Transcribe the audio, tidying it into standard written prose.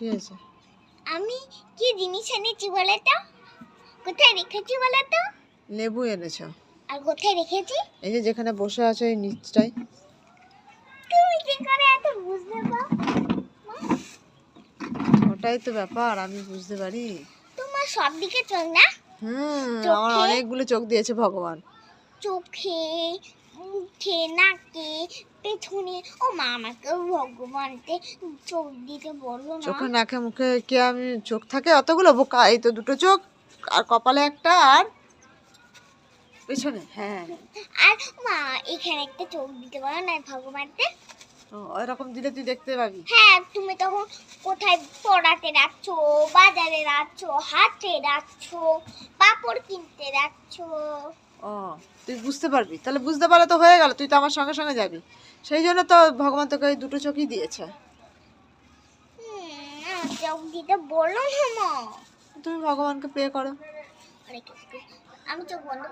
কি হয়েছে? আমি কি জিনিস এনেছি বলো তো? কোথায় রেখেছি বলো তো? লেবু এনেছো। আর কোথায় রেখেছি? এই যে যেখানে বসে আছো এই নিচটায়। তুমি কি করে এত বুঝতে পারো? ওটাই তো ব্যাপার, আমি বুঝতে পারি। তোমার সব দিকে চোখ না? আমার চোখে, অনেকগুলো চোখ দিয়েছে ভগবান। চোখে, মুখে, নাকে, পেছনে। ও মা, আমাকে ভগবানকে চোখ দিতে বললো না। চোখে নাকে মুখে কি আমি চোখ থাকে অতগুলো? বোকা, এই তো দুটো চোখ আর কপালে একটা আর পেছনে। হ্যাঁ, আর মা, এখানে একটা চোখ দিতে পারো না ভগবানকে? ওইরকম দিলে তুই দেখতে পাবি। হ্যাঁ, তুমি তখন কোথায় পড়াতে যাচ্ছ, বাজারে যাচ্ছ, হাটে যাচ্ছ, পাপড় কিনতে যাচ্ছ। ও, তুই বুঝতে পারবি, তাহলে বুঝতে পারলে তো হয়ে গেল, তুই তো আমার সঙ্গে সঙ্গে যাবি। সেই জন্য তো ভগবান তোকে ওই দুটো চোখই দিয়েছে। আমার চোখ দিতে বললো না মা। তুমি ভগবানকে প্রে করো। আমি চোখ বন্ধ